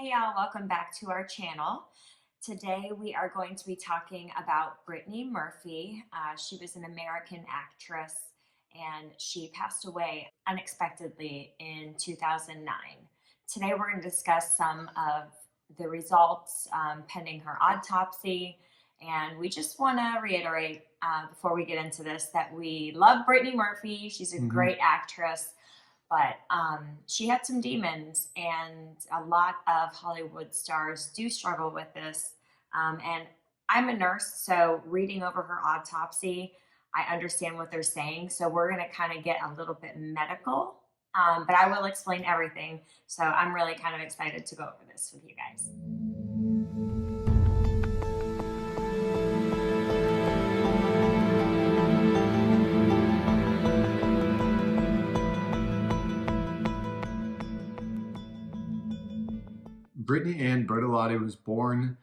Hey y'all, welcome back to our channel. Today we are going to be talking about Brittany Murphy. She was an American actress and she passed away unexpectedly in 2009. Today we're going to discuss some of the results pending her autopsy, and we just want to reiterate before we get into this that we love Brittany Murphy. She's a great actress. But she had some demons, and a lot of Hollywood stars do struggle with this. And I'm a nurse, so reading over her autopsy, I understand what they're saying. So we're going to kind of get a little bit medical, but I will explain everything. So I'm really kind of excited to go over this with you guys. Brittany Anne Murphy-Monjack was born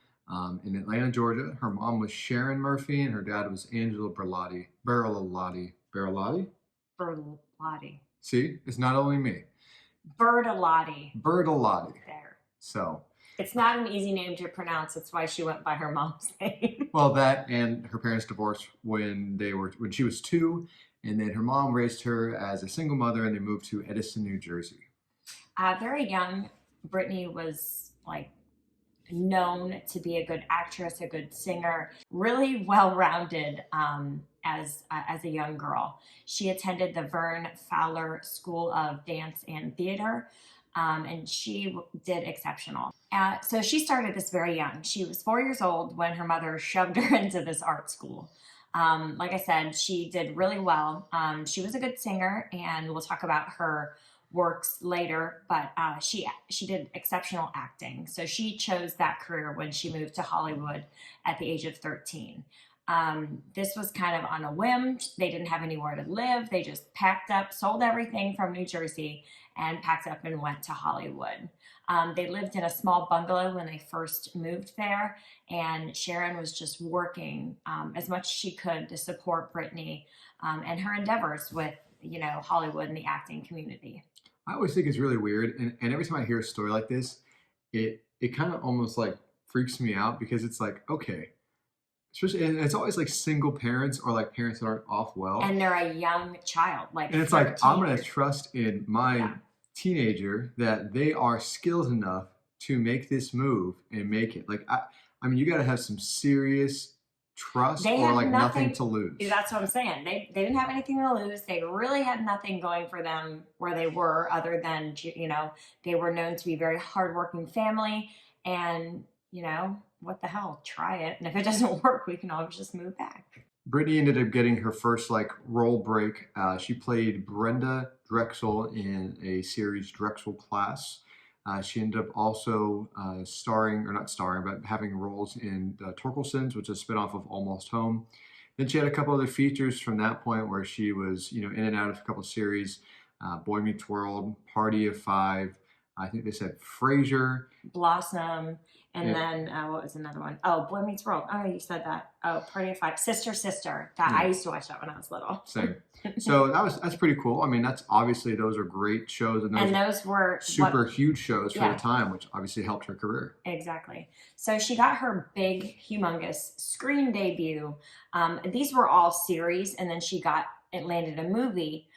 in Atlanta, Georgia. Her mom was Sharon Murphy, and her dad was Angelo Berlotti. Berlotti. See, it's not only me. Bertolotti. There. So. It's not an easy name to pronounce. That's why she went by her mom's name. Well, that and her parents divorced when she was 2, and then her mom raised her as a single mother, and they moved to Edison, New Jersey. Very young, Brittany was known to be a good actress, a good singer, really well-rounded as a young girl. She attended the Vern Fowler School of Dance and Theater, and she did exceptional. So she started this very young. She was 4 years old when her mother shoved her into this art school. Like I said, she did really well. She was a good singer, and we'll talk about her works later, but she did exceptional acting. So she chose that career when she moved to Hollywood at the age of 13. This was kind of on a whim. They didn't have anywhere to live. They just packed up, sold everything from New Jersey, and packed up and went to Hollywood. They lived in a small bungalow when they first moved there, and Sharon was just working as much as she could to support Brittany and her endeavors with, Hollywood and the acting community. I always think it's really weird, and every time I hear a story like this, it kind of almost like freaks me out, because it's like, okay, especially, and it's always like single parents or like parents that aren't off well, and they're a young child, and it's like, I'm gonna trust in my teenager that they are skilled enough to make this move and make it. Like, I mean, you got to have some serious trust or like nothing to lose. That's what I'm saying. They didn't have anything to lose. They really had nothing going for them where they were, other than, they were known to be a very hardworking family, and, what the hell, try it. And if it doesn't work, we can always just move back. Brittany ended up getting her first role break. She played Brenda Drexel in a series, Drexel Class. She ended up also having roles in Torkelson's, which is a spinoff of Almost Home. Then she had a couple other features from that point where she was, in and out of a couple of series, Boy Meets World, Party of Five. I think they said Frasier, Blossom, and then what was another one? Oh, Boy Meets World. Oh, you said that. Oh, Party of Five, Sister. That I used to watch that when I was little. Same. So that's pretty cool. I mean, those are great shows, and those were super huge shows for the time, which obviously helped her career. Exactly. So she got her big, humongous screen debut. These were all series, and then it landed a movie.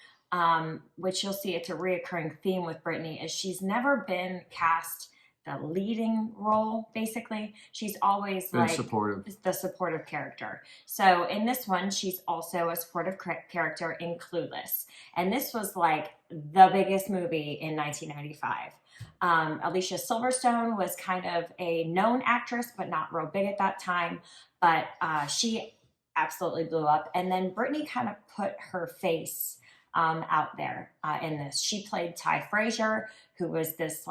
Which you'll see, it's a reoccurring theme with Brittany, is she's never been cast the leading role, basically. She's always been the supportive character. So in this one, she's also a supportive character in Clueless. And this was like the biggest movie in 1995. Alicia Silverstone was kind of a known actress, but not real big at that time. But she absolutely blew up. And then Brittany kind of put her face out there in this. She played Ty Frazier, who was this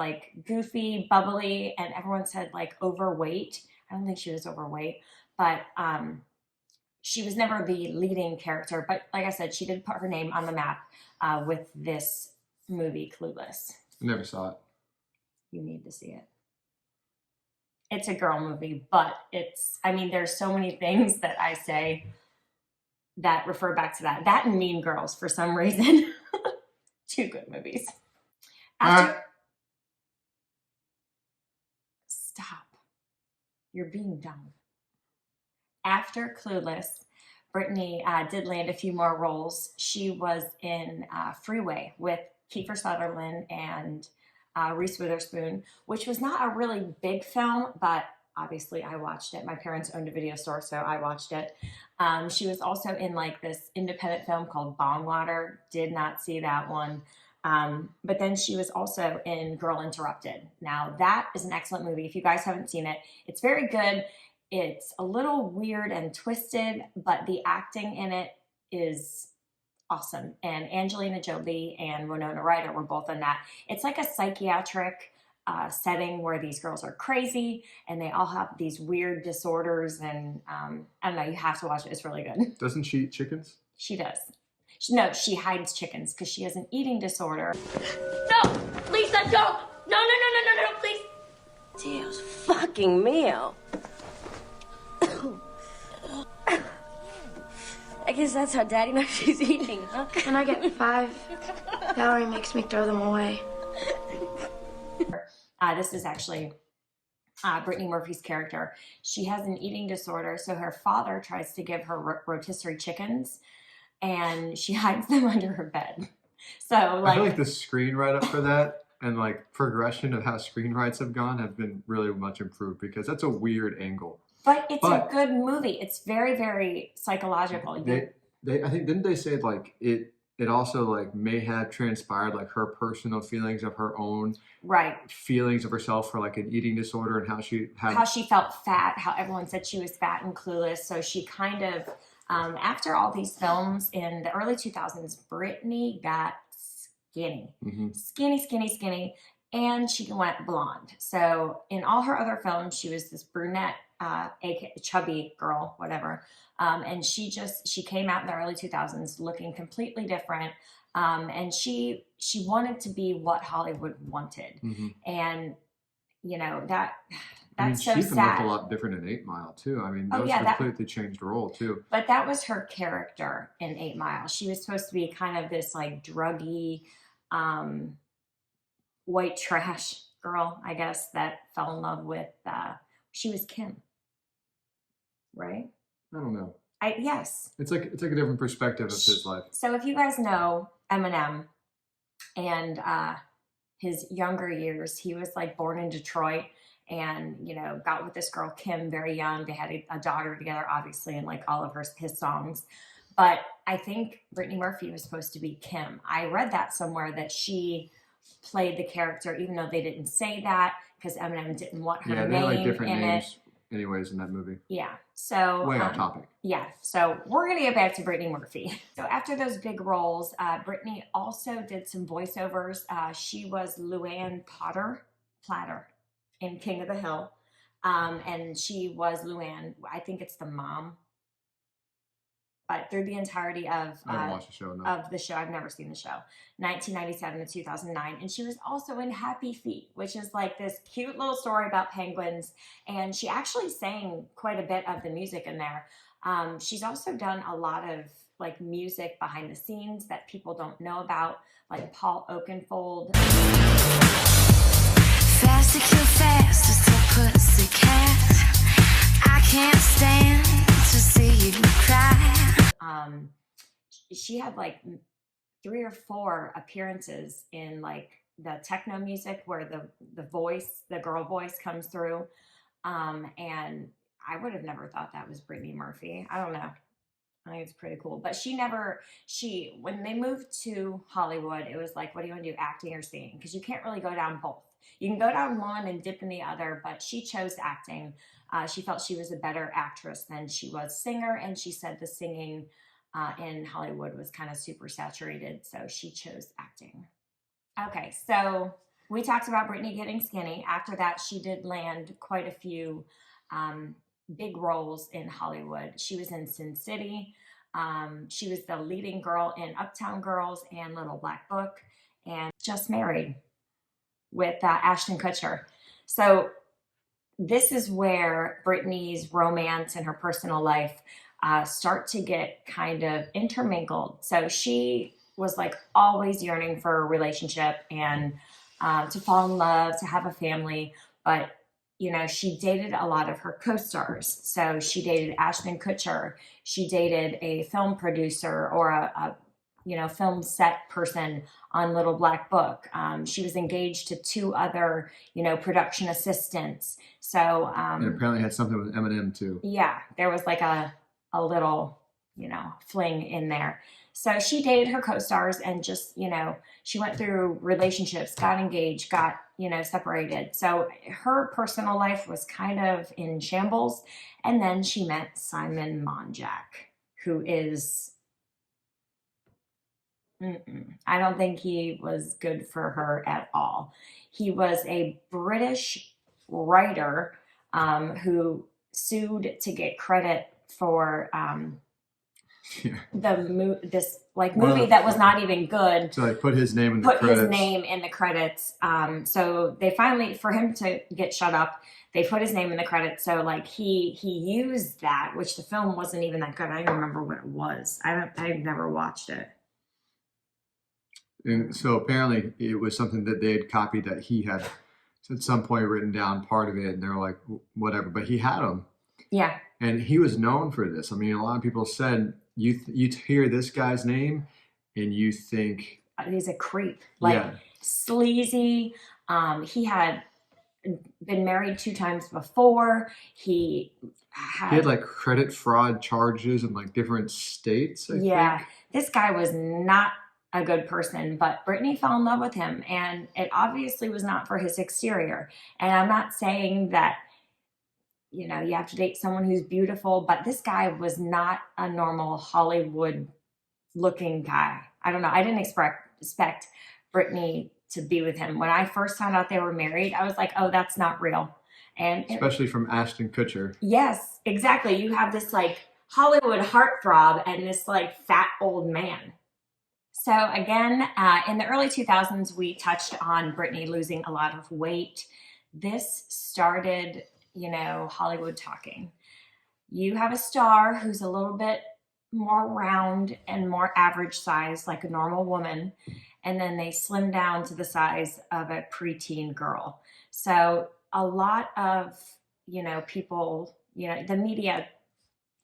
goofy, bubbly, and everyone said overweight. I don't think she was overweight, but she was never the leading character. But like I said, she did put her name on the map with this movie, Clueless. I never saw it. You need to see it. It's a girl movie, but there's so many things that I say that refer back to that. That and Mean Girls, for some reason. Two good movies. Stop. You're being dumb. After Clueless, Brittany did land a few more roles. She was in Freeway with Kiefer Sutherland and Reese Witherspoon, which was not a really big film, but obviously I watched it. My parents owned a video store, so I watched it. She was also in like this independent film called Bongwater. Did not see that one. But then she was also in Girl Interrupted. Now that is an excellent movie. If you guys haven't seen it, it's very good. It's a little weird and twisted, but the acting in it is awesome. And Angelina Jolie and Winona Ryder were both in that. It's like a psychiatric setting where these girls are crazy and they all have these weird disorders. And I don't know, you have to watch it. It's really good. Doesn't she eat chickens? She does. No, she hides chickens because she has an eating disorder. No, Lisa, don't. No, please. Dios fucking mio. I guess that's how Daddy knows she's eating, huh? Can I get 5? Valerie makes me throw them away. This is actually Brittany Murphy's character. She has an eating disorder, so her father tries to give her rotisserie chickens, and she hides them under her bed. So, I feel like the screenwrite for that and like progression of how screenwrites have gone have been really much improved, because that's a weird angle. But it's a good movie. It's very, very psychological. I think, didn't they say like it also like may have transpired like her personal feelings of her own feelings of herself for like an eating disorder, and how she felt fat, how everyone said she was fat and clueless. So she kind of after all these films in the early 2000s, Brittany got skinny, skinny, and she went blonde. So in all her other films, she was this brunette, chubby girl, whatever. And she came out in the early 2000s looking completely different. And she wanted to be what Hollywood wanted. And, you know, that's so sad. She can look a lot different in 8 Mile, too. I mean, completely changed role, too. But that was her character in 8 Mile. She was supposed to be kind of this, like, druggy, white trash girl, I guess, that fell in love with, she was Kim. Right? I don't know. Yes. It's like a different perspective of his life. So if you guys know Eminem and his younger years, he was like born in Detroit and, you know, got with this girl, Kim, very young. They had a daughter together, obviously, in like all of his songs. But I think Brittany Murphy was supposed to be Kim. I read that somewhere that she played the character, even though they didn't say that, because Eminem didn't want her name like different in names. it. Anyways, in that movie. Yeah. So way off topic. Yeah. So we're gonna get back to Brittany Murphy. So after those big roles, Brittany also did some voiceovers. She was Luann Platter in King of the Hill, and she was Luann. I think it's the mom. But through the entirety of I haven't watched the show. No. Of the show, I've never seen the show. 1997 to 2009, and she was also in Happy Feet, which is like this cute little story about penguins. And she actually sang quite a bit of the music in there. She's also done a lot of like music behind the scenes that people don't know about, like Paul Oakenfold. Fast to kill fast, just a pussycat. I can't stand to see you cry. She had like 3 or 4 appearances in like the techno music where the girl voice comes through. And I would have never thought that was Brittany Murphy. I don't know. I think it's pretty cool. But when they moved to Hollywood, it was like, what do you want to do, acting or singing? Because you can't really go down both. You can go down one and dip in the other, but she chose acting. She felt she was a better actress than she was singer, and she said the singing in Hollywood was kind of super saturated, so she chose acting. Okay, so we talked about Brittany getting skinny. After that, she did land quite a few big roles in Hollywood. She was in Sin City. She was the leading girl in Uptown Girls and Little Black Book, and just married with Ashton Kutcher. So this is where Brittany's romance and her personal life start to get kind of intermingled. So she was like always yearning for a relationship and to fall in love, to have a family. But you know, she dated a lot of her co-stars. So she dated Ashton Kutcher. She dated a film producer or a you know, film set person on Little Black Book. She was engaged to 2 other, you know, production assistants. So And apparently had something with Eminem too. yeah, there was like a little, you know, fling in there. So she dated her co-stars and just, you know, she went through relationships, got engaged, got, you know, separated. So her personal life was kind of in shambles. And then she met Simon Monjack, who is, I don't think he was good for her at all. He was a British writer who sued to get credit for this like movie that was not even good. So like put his name in the credits. Put his name in the credits. So they finally, for him to get shut up, they put his name in the credits. So like he used that, which the film wasn't even that good. I don't remember what it was. I've never watched it. And so apparently it was something that they had copied that he had at some point written down part of it, and they were like, whatever. But he had them. Yeah. And he was known for this. I mean, a lot of people said you hear this guy's name and you think he's a creep, like sleazy. He had been married 2 times before. He had like credit fraud charges in like different states. I think. This guy was not a good person, but Brittany fell in love with him, and it obviously was not for his exterior. And I'm not saying that, you know, you have to date someone who's beautiful, but this guy was not a normal Hollywood looking guy. I don't know. I didn't expect Brittany to be with him. When I first found out they were married, I was like, oh, that's not real. And especially from Ashton Kutcher. Yes, exactly. You have this like Hollywood heartthrob and this like fat old man. So again, in the early 2000s, we touched on Brittany losing a lot of weight. This started, you know, Hollywood talking. You have a star who's a little bit more round and more average size, like a normal woman, and then they slim down to the size of a preteen girl. So a lot of, you know, people, you know, the media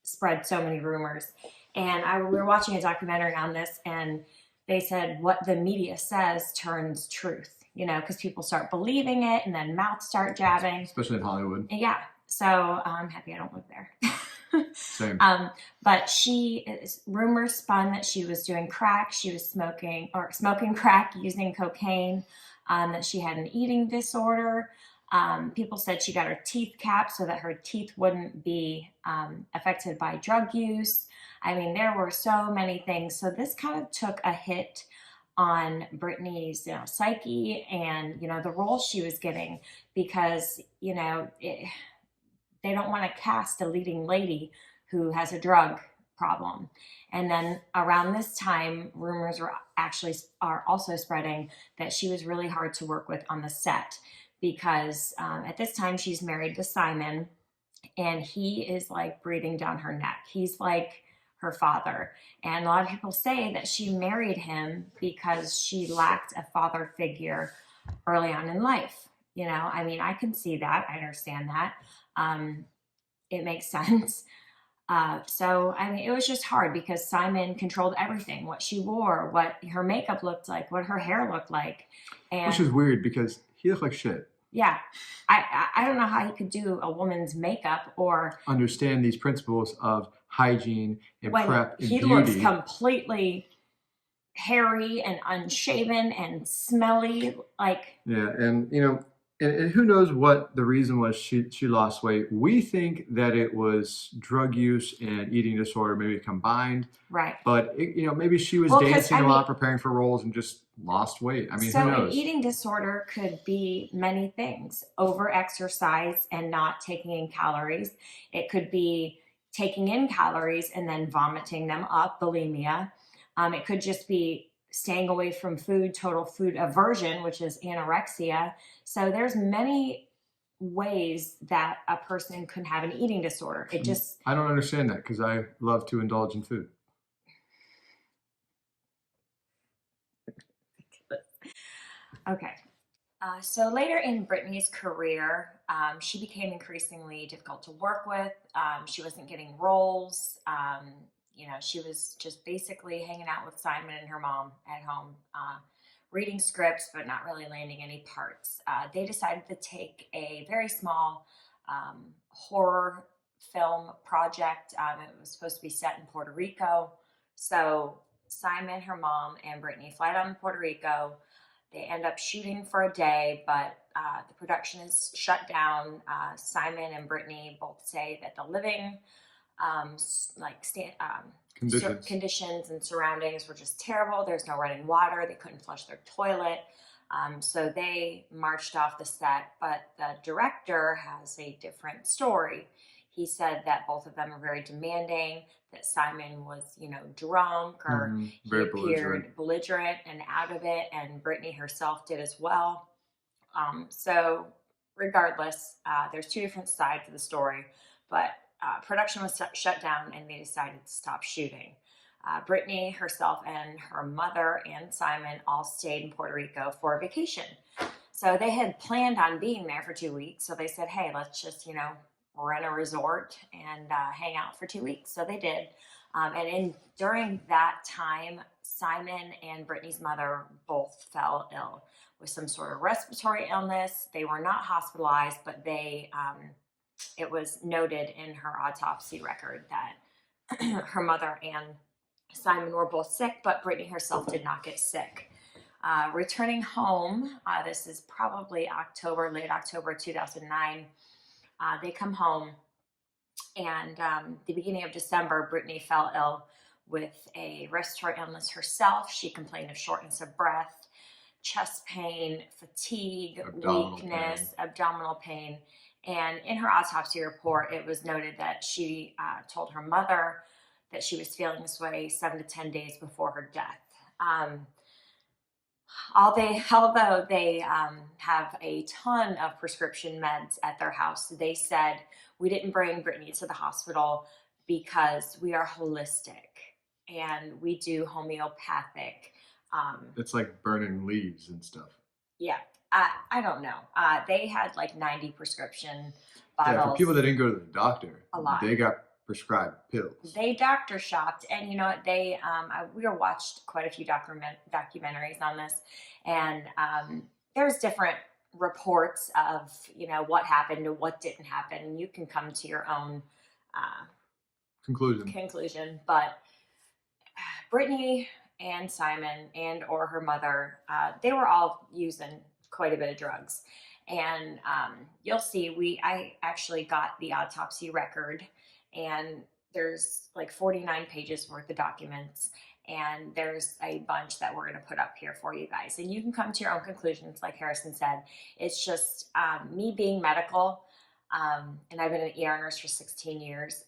spread so many rumors. And we were watching a documentary on this, and they said what the media says turns truth, you know, because people start believing it and then mouths start jabbing. Especially in Hollywood. Yeah. So I'm happy I don't live there. Same. But rumors spun that she was doing crack. She was smoking crack, using cocaine, that she had an eating disorder. People said she got her teeth capped so that her teeth wouldn't be affected by drug use. I mean, there were so many things. So this kind of took a hit on Brittany's, you know, psyche and, you know, the role she was getting, because, you know, they don't want to cast a leading lady who has a drug problem. And then around this time, rumors are also spreading that she was really hard to work with on the set, because at this time she's married to Simon, and he is like breathing down her neck. He's like her father. And a lot of people say that she married him because she lacked a father figure early on in life. You know, I mean, I can see that. I understand that. It makes sense. So, I mean, it was just hard because Simon controlled everything, what she wore, what her makeup looked like, what her hair looked like. And which is weird because he looked like shit. Yeah. I don't know how he could do a woman's makeup or understand these principles of hygiene and prep and he beauty. Looks completely hairy and unshaven and smelly. Like, yeah, and you know, and who knows what the reason was she lost weight. We think that it was drug use and eating disorder maybe combined. Right. But you know, maybe she was dancing a lot, preparing for roles, and just lost weight. I mean, so who knows? An eating disorder could be many things: over exercise and not taking in calories. It could be taking in calories and then vomiting them up, bulimia. It could just be staying away from food, total food aversion, which is anorexia. So there's many ways that a person could have an eating disorder. It just... I don't understand that because I love to indulge in food. Okay. So later in Brittany's career, she became increasingly difficult to work with. She wasn't getting roles. She was just basically hanging out with Simon and her mom at home, reading scripts, but not really landing any parts. They decided to take a very small horror film project. It was supposed to be set in Puerto Rico. So Simon, her mom, and Brittany fly down to Puerto Rico. They end up shooting for a day, but the production is shut down. Simon and Brittany both say that the living conditions and surroundings were just terrible. There's no running water. They couldn't flush their toilet. So they marched off the set, but the director has a different story. He said that both of them are very demanding, that Simon was, drunk or he appeared belligerent and out of it, and Brittany herself did as well. So regardless, there's two different sides of the story, but production was shut down and they decided to stop shooting. Brittany herself and her mother and Simon all stayed in Puerto Rico for a vacation. So they had planned on being there for 2 weeks. So they said, hey, let's just, rent a resort and hang out for 2 weeks. So they did. During that time, Simon and Brittany's mother both fell ill with some sort of respiratory illness. They were not hospitalized, but it was noted in her autopsy record that her mother and Simon were both sick, but Brittany herself did not get sick. Returning home, this is probably late October 2009, they come home, and the beginning of December, Brittany fell ill with a respiratory illness herself. She complained of shortness of breath, chest pain, fatigue, abdominal pain. And in her autopsy report, it was noted that she told her mother that she was feeling this way 7 to 10 days before her death. Although they have a ton of prescription meds at their house, they said, we didn't bring Brittany to the hospital because we are holistic and we do homeopathic. It's like burning leaves and stuff. Yeah, I don't know. They had like 90 prescription bottles. Yeah, for people that didn't go to the doctor, a lot. They got prescribed pills. They doctor shopped, and you know what? We watched quite a few documentaries on this, and there's different reports of what happened and what didn't happen, and you can come to your own conclusion. But Brittany and Simon and or her mother, they were all using quite a bit of drugs, and you'll see. I actually got the autopsy record. And there's like 49 pages worth of documents, and there's a bunch that we're going to put up here for you guys. And you can come to your own conclusions, like Harrison said. It's just me being medical, and I've been an ER nurse for 16 years.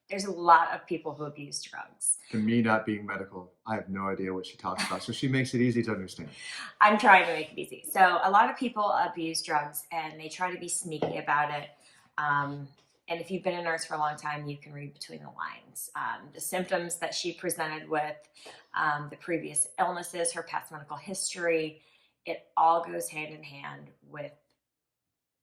There's a lot of people who abuse drugs. And me not being medical, I have no idea what she talks about. So she makes it easy to understand. I'm trying to make it easy. So a lot of people abuse drugs, and they try to be sneaky about it. And if you've been a nurse for a long time, you can read between the lines. The symptoms that she presented with, the previous illnesses, her past medical history, it all goes hand in hand with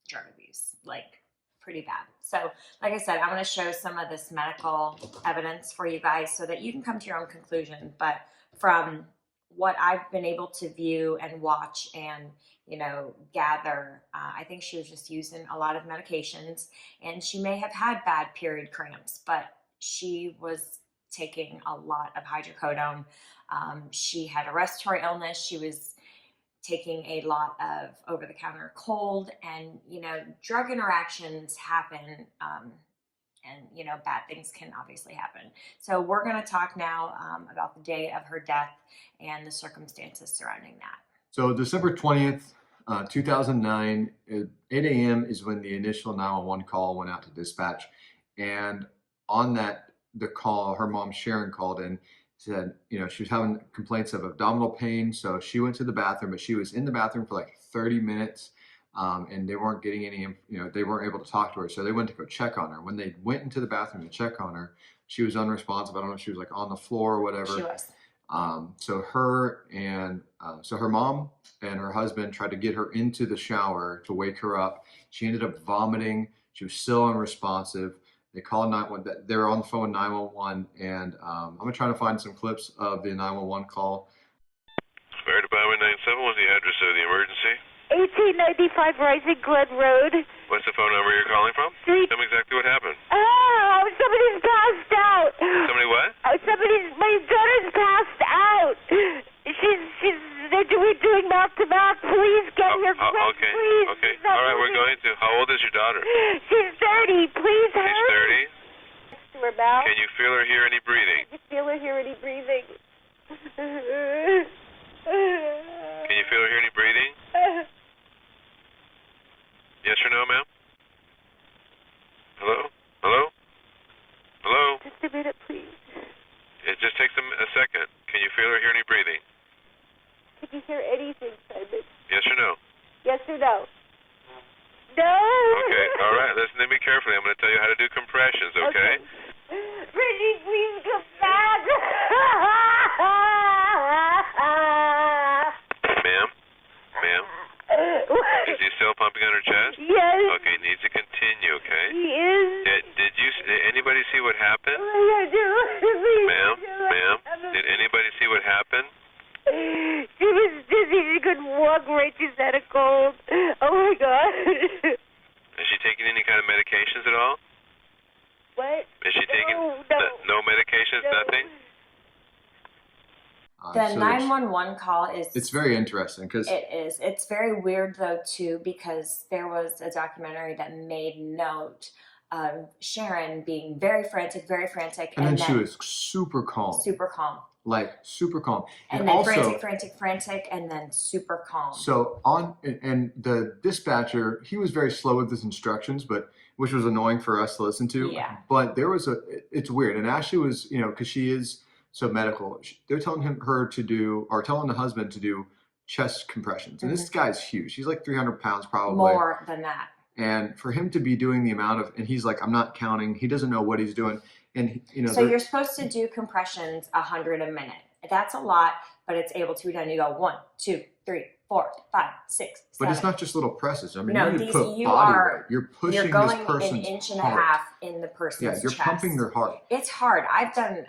drug abuse, like pretty bad. So like I said, I'm going to show some of this medical evidence for you guys so that you can come to your own conclusion. But from what I've been able to view and watch and gather, I think she was just using a lot of medications, and she may have had bad period cramps, but she was taking a lot of hydrocodone. She had a respiratory illness. She was taking a lot of over-the-counter cold, and drug interactions happen, and bad things can obviously happen. So we're going to talk now about the day of her death and the circumstances surrounding that. So December 20th, 2009, at 8 a.m. is when the initial 911 call went out to dispatch. And on the call, her mom, Sharon, called in, said, she was having complaints of abdominal pain. So she went to the bathroom, but she was in the bathroom for like 30 minutes. And they weren't getting any, they weren't able to talk to her. So they went to go check on her. When they went into the bathroom to check on her, she was unresponsive. I don't know if she was like on the floor or whatever. She was. So her mom and her husband tried to get her into the shower to wake her up. She ended up vomiting. She was still unresponsive. They called 911. They were on the phone with 911, and I'm gonna try to find some clips of the 911 call. Fire Department 97, what's the address of the emergency? 1895 Rising Glen Road. What's the phone number you're calling from? Tell me exactly what happened. Oh, somebody's passed out. Somebody what? My daughter's passed out. We're doing mouth to mouth. Please get here quick, okay. please. Okay. All right, we're going to. How old is your daughter? She's 30. Please hurry. She's 30. To her mouth. Can you feel or hear any breathing? Can you feel or hear any breathing? Can you feel or hear any breathing? Yes or no, ma'am? Hello? Hello? Hello? Just a minute, please. It just takes a second. Can you feel or hear any breathing? Can you hear anything, Simon? Yes or no? Yes or no? No! Okay, all right. Listen to me carefully. I'm going to tell you how to do compressions, okay? Brittany, please come back! Ma'am? Ma'am? Is he still pumping on her chest? Yes. Okay, needs to continue, okay? He is. Did anybody see what happened? Ma'am? Ma'am? Did anybody see what happened? She was dizzy. She couldn't walk right. She's had a cold. Oh, my God. Is she taking any kind of medications at all? What? Is she taking no medications, nothing? The So 911 call is. it's very interesting because It is. It's very weird though too, because there was a documentary that made note of Sharon being very frantic, and then she was super calm, super calm, like super calm, and then also frantic, and then super calm. so and the dispatcher, he was very slow with his instructions, but which was annoying for us to listen to. Yeah. But there was it's weird, and Ashley was, because she is so medical. They're telling telling the husband to do chest compressions, and this guy's huge. He's like 300 pounds probably. More than that. And for him to be doing the amount of, and he's like, I'm not counting. He doesn't know what he's doing, and So you're supposed to do compressions 100 a minute. That's a lot, but it's able to be done. You go 1, 2, 3, 4, 5, 6, 7. But it's not just little presses. I mean, No, you need to put you body are. weight. You're pushing You're going this person's an inch and heart. a half in the person's Yeah, you're chest. pumping their heart. It's hard. I've done,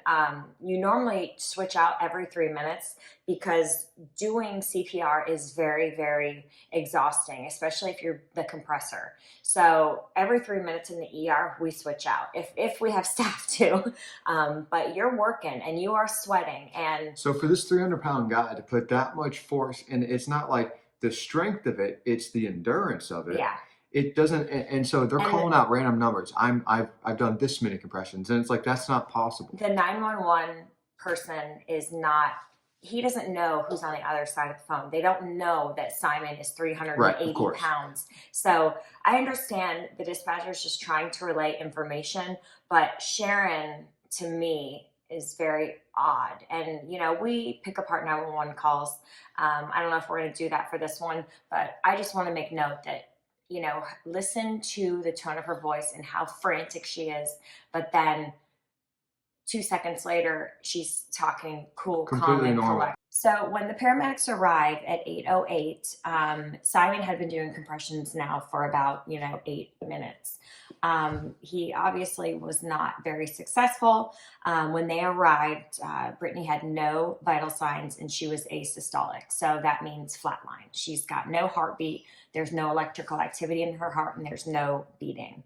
you normally switch out every 3 minutes because doing CPR is very, very exhausting, especially if you're the compressor. So every 3 minutes in the ER, we switch out if we have staff to. But you're working and you are sweating. And So for this 300-pound guy to put that much force, and it's not like the strength of it, it's the endurance of it. yeah. It doesn't, and so they're calling out random numbers. I've done this many compressions, and it's like that's not possible. The 911 person is not, he doesn't know who's on the other side of the phone. They don't know that Simon is 380 pounds. So I understand the dispatcher is just trying to relay information, but Sharon, to me, is very odd. And, we pick apart 911 calls. I don't know if we're going to do that for this one, but I just want to make note that, listen to the tone of her voice and how frantic she is. But then 2 seconds later, she's talking cool, Completely calm, and normal. collect. So when the paramedics arrived at 8:08, Simon had been doing compressions now for about 8 minutes. He obviously was not very successful. When they arrived, Brittany had no vital signs and she was asystolic. So that means flatline. She's got no heartbeat. There's no electrical activity in her heart and there's no beating.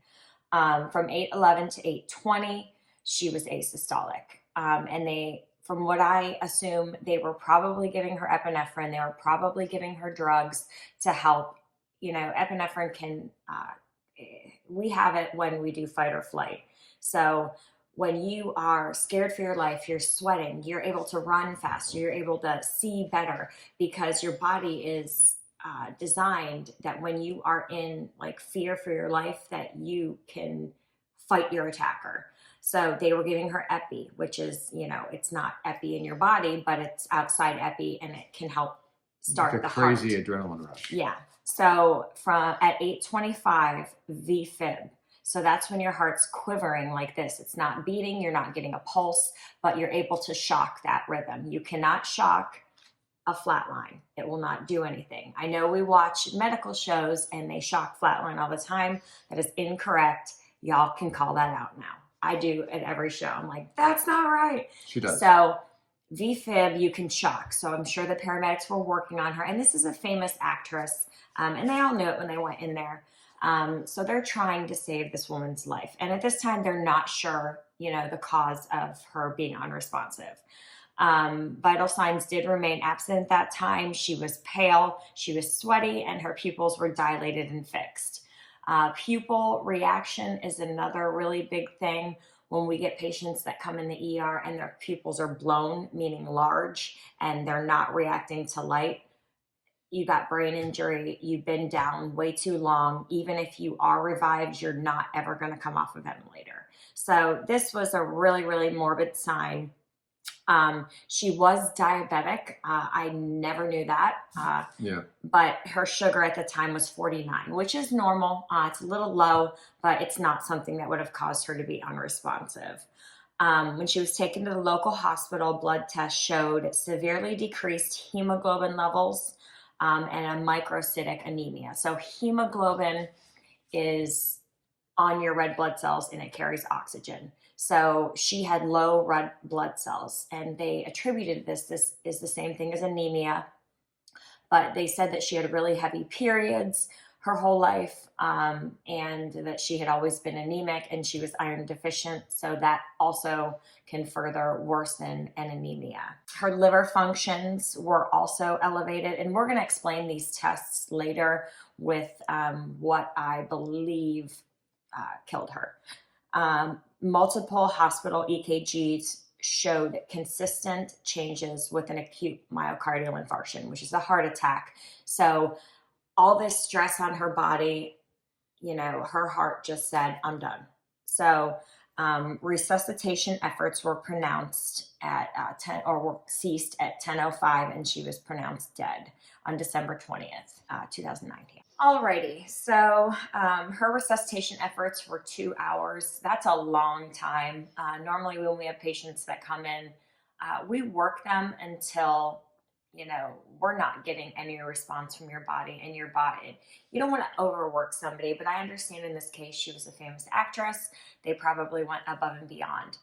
From 8:11 to 8:20, she was asystolic. And from what I assume, they were probably giving her epinephrine. They were probably giving her drugs to help. Epinephrine can, we have it when we do fight or flight. So when you are scared for your life, you're sweating, you're able to run faster, you're able to see better because your body is designed that when you are in fear for your life, that you can fight your attacker. So they were giving her epi, which is, it's not epi in your body, but it's outside epi and it can help start like a the heart. crazy adrenaline rush. Yeah. So at 8:25 VFib, So that's when your heart's quivering like this. It's not beating, you're not getting a pulse, but you're able to shock that rhythm. You cannot shock a flatline. It will not do anything. I know we watch medical shows and they shock flatline all the time. That is incorrect. Y'all can call that out now. I do at every show. I'm like, that's not right. She does. So VFib, you can shock. So I'm sure the paramedics were working on her. And this is a famous actress. And they all knew it when they went in there. So they're trying to save this woman's life. And at this time, they're not sure, the cause of her being unresponsive. Vital signs did remain absent at that time. She was pale, she was sweaty, and her pupils were dilated and fixed. Pupil reaction is another really big thing when we get patients that come in the ER and their pupils are blown, meaning large, and they're not reacting to light. You got brain injury, you've been down way too long. Even if you are revived, you're not ever going to come off a ventilator. So this was a really, really morbid sign. She was diabetic. I never knew that. But her sugar at the time was 49, which is normal. It's a little low, but it's not something that would have caused her to be unresponsive. When she was taken to the local hospital, blood tests showed severely decreased hemoglobin levels and a microcytic anemia. So hemoglobin is on your red blood cells and it carries oxygen. So she had low red blood cells, and they attributed this is the same thing as anemia, but they said that she had really heavy periods her whole life, and that she had always been anemic and she was iron deficient. So that also can further worsen an anemia. Her liver functions were also elevated, and we're going to explain these tests later with what I believe killed her. Multiple hospital EKGs showed consistent changes with an acute myocardial infarction, which is a heart attack. So all this stress on her body, her heart just said, I'm done. So resuscitation efforts were pronounced at were ceased at 10:05, and she was pronounced dead on December 20th, 2019. Alrighty, so her resuscitation efforts were 2 hours. That's a long time. Normally when we have patients that come in, we work them until, we're not getting any response from your body and your body. You don't want to overwork somebody, but I understand in this case, she was a famous actress. They probably went above and beyond.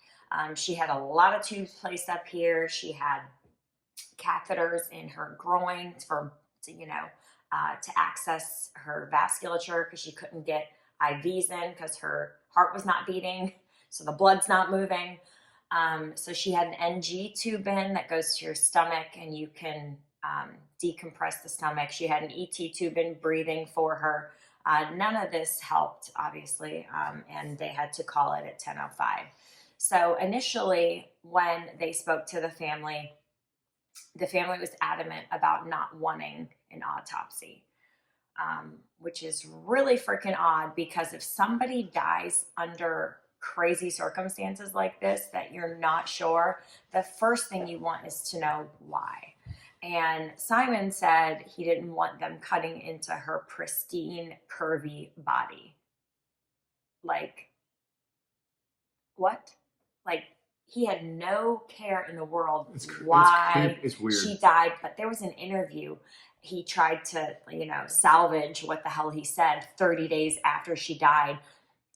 She had a lot of tubes placed up here. She had catheters in her groin to access her vasculature because she couldn't get IVs in because her heart was not beating, so the blood's not moving. So she had an NG tube in that goes to your stomach and you can decompress the stomach. She had an ET tube in breathing for her. None of this helped, obviously, and they had to call it at 10:05. So initially, when they spoke to the family was adamant about not wanting an autopsy, which is really freaking odd because if somebody dies under crazy circumstances like this that you're not sure, the first thing you want is to know why. And Simon said he didn't want them cutting into her pristine, curvy body. Like, what? Like, he had no care in the world why it's weird. She died. But there was an interview. He tried to, salvage what the hell he said 30 days after she died.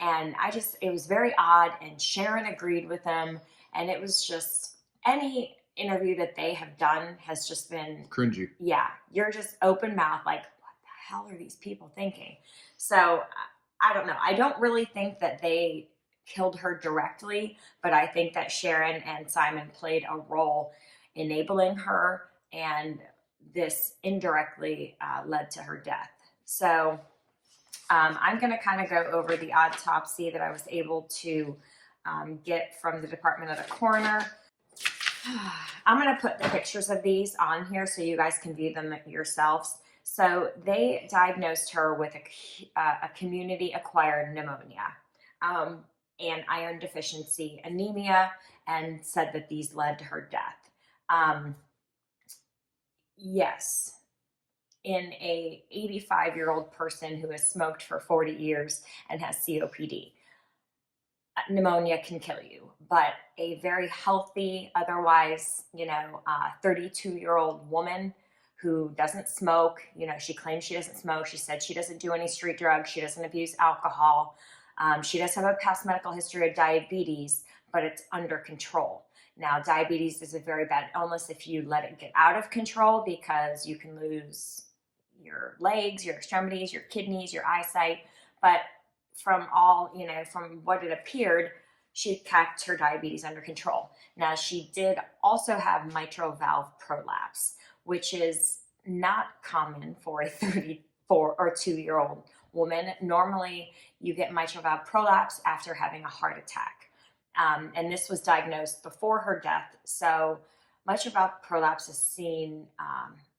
And it was very odd. And Sharon agreed with him. And it was just, any interview that they have done has just been cringy. Yeah. You're just open mouth, like, what the hell are these people thinking? So I don't know. I don't really think that they killed her directly, but I think that Sharon and Simon played a role enabling her, and this indirectly led to her death. So I'm going to kind of go over the autopsy that I was able to get from the Department of the Coroner. I'm going to put the pictures of these on here so you guys can view them yourselves. So they diagnosed her with a community-acquired pneumonia and iron deficiency anemia, and said that these led to her death. Yes, in a 85-year-old person who has smoked for 40 years and has COPD. Pneumonia can kill you, but a very healthy, otherwise, 32-year-old woman who doesn't smoke, she claims she doesn't smoke. She said she doesn't do any street drugs. She doesn't abuse alcohol. She does have a past medical history of diabetes, but it's under control. Now, diabetes is a very bad illness if you let it get out of control, because you can lose your legs, your extremities, your kidneys, your eyesight. But from what it appeared, she kept her diabetes under control. Now, she did also have mitral valve prolapse, which is not common for a 34 or 2-year-old woman. Normally, you get mitral valve prolapse after having a heart attack. And this was diagnosed before her death. So mitral valve prolapse is seen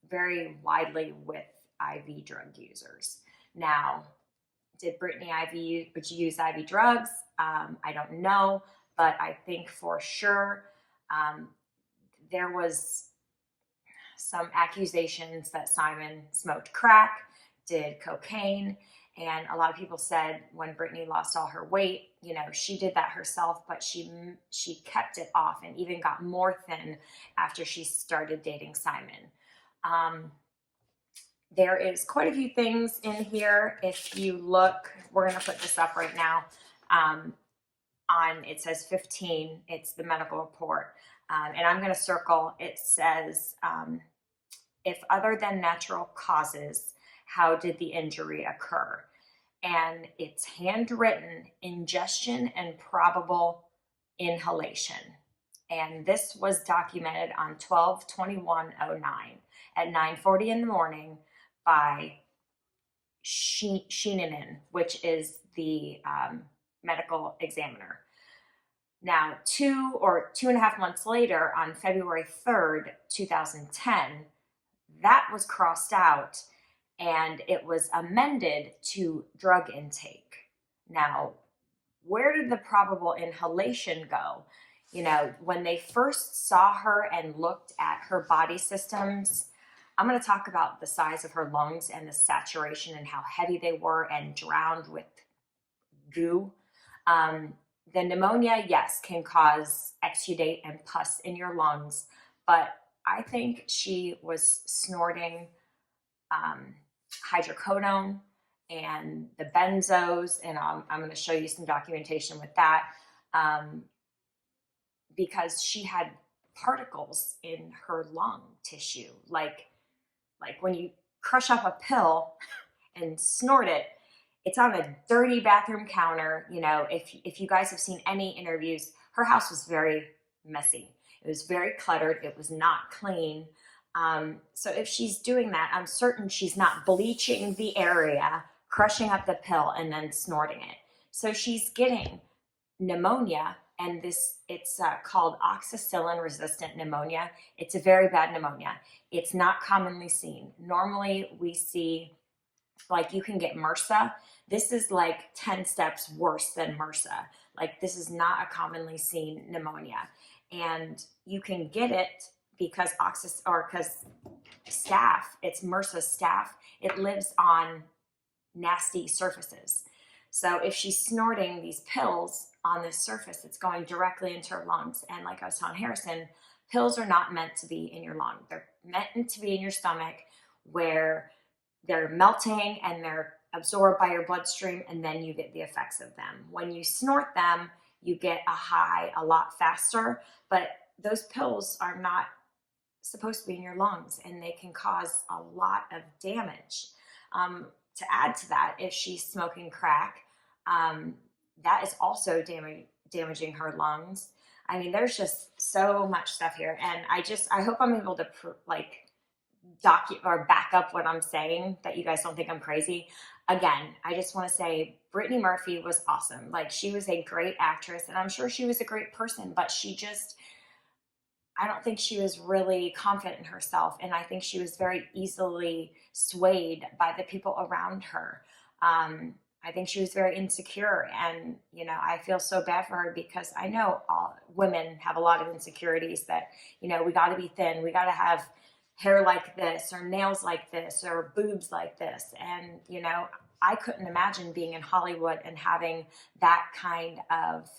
very widely with IV drug users. Now, did Brittany use IV drugs? I don't know, but I think for sure there was some accusations that Simon smoked crack, did cocaine, and a lot of people said when Brittany lost all her weight, she did that herself, but she kept it off and even got more thin after she started dating Simon. There is quite a few things in here. If you look, we're going to put this up right now. It says 15, it's the medical report. And I'm going to circle, it says, if other than natural causes, how did the injury occur? And it's handwritten, ingestion and probable inhalation. And this was documented on 12/21/09 at 9:40 in the morning by Sheenanen, which is the medical examiner. Now, 2.5 months later, on February 3rd, 2010, that was crossed out and it was amended to drug intake. Now, where did the probable inhalation go? When they first saw her and looked at her body systems, I'm going to talk about the size of her lungs and the saturation and how heavy they were and drowned with goo. The pneumonia, yes, can cause exudate and pus in your lungs, but I think she was snorting hydrocodone and the benzos, and I'm going to show you some documentation with that, because she had particles in her lung tissue, like when you crush up a pill and snort it, it's on a dirty bathroom counter. If you guys have seen any interviews, her house was very messy. It was very cluttered. It was not clean. So if she's doing that, I'm certain she's not bleaching the area, crushing up the pill, and then snorting it. So she's getting pneumonia, and it's called oxacillin-resistant pneumonia. It's a very bad pneumonia. It's not commonly seen. Normally, we see, you can get MRSA. This is 10 steps worse than MRSA. This is not a commonly seen pneumonia. And you can get it because staph, it's MRSA staph. It lives on nasty surfaces. So if she's snorting these pills on this surface, it's going directly into her lungs. And like I was telling Harrison, pills are not meant to be in your lung. They're meant to be in your stomach, where they're melting and they're absorbed by your bloodstream, and then you get the effects of them. When you snort them, you get a high a lot faster, but those pills are not supposed to be in your lungs, and they can cause a lot of damage. To add to that, if she's smoking crack, that is also damaging her lungs. I mean, there's just so much stuff here, and I hope I'm able to back up what I'm saying, that you guys don't think I'm crazy. Again, I just want to say Brittany Murphy was awesome. She was a great actress, and I'm sure she was a great person, but I don't think she was really confident in herself, and I think she was very easily swayed by the people around her. I think she was very insecure, and I feel so bad for her, because I know all women have a lot of insecurities, that we got to be thin, we got to have hair like this or nails like this or boobs like this. And, you know, I couldn't imagine being in Hollywood and having that kind of,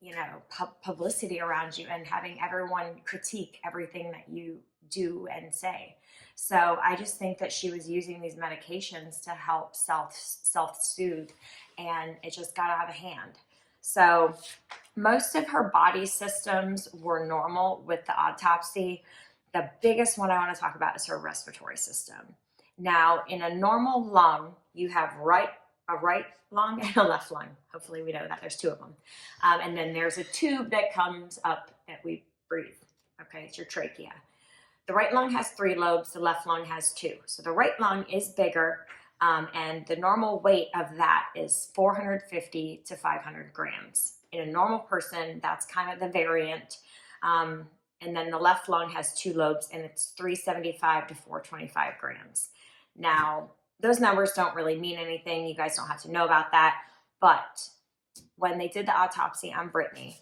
you know, publicity around you and having everyone critique everything that you do and say. So I just think that she was using these medications to help self-soothe, and it just got out of hand. So most of her body systems were normal with the autopsy. The biggest one I want to talk about is her respiratory system. Now, in a normal lung, you have a right lung and a left lung. Hopefully we know that there's two of them. And then there's a tube that comes up that we breathe. Okay, it's your trachea. The right lung has 3 lobes, the left lung has 2. So the right lung is bigger, and the normal weight of that is 450 to 500 grams. In a normal person, that's kind of the variant. And then the left lung has 2 lobes, and it's 375 to 425 grams. Now, those numbers don't really mean anything. You guys don't have to know about that. But when they did the autopsy on Brittany,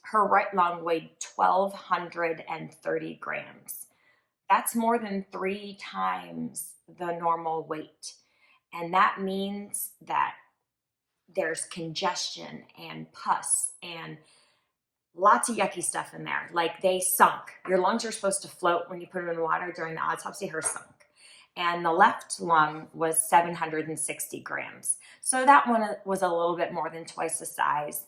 her right lung weighed 1,230 grams. That's more than 3 times the normal weight. And that means that there's congestion and pus and lots of yucky stuff in there. Like, they sunk. Your lungs are supposed to float when you put them in water. During the autopsy, hers sunk. And the left lung was 760 grams. So that one was a little bit more than twice the size.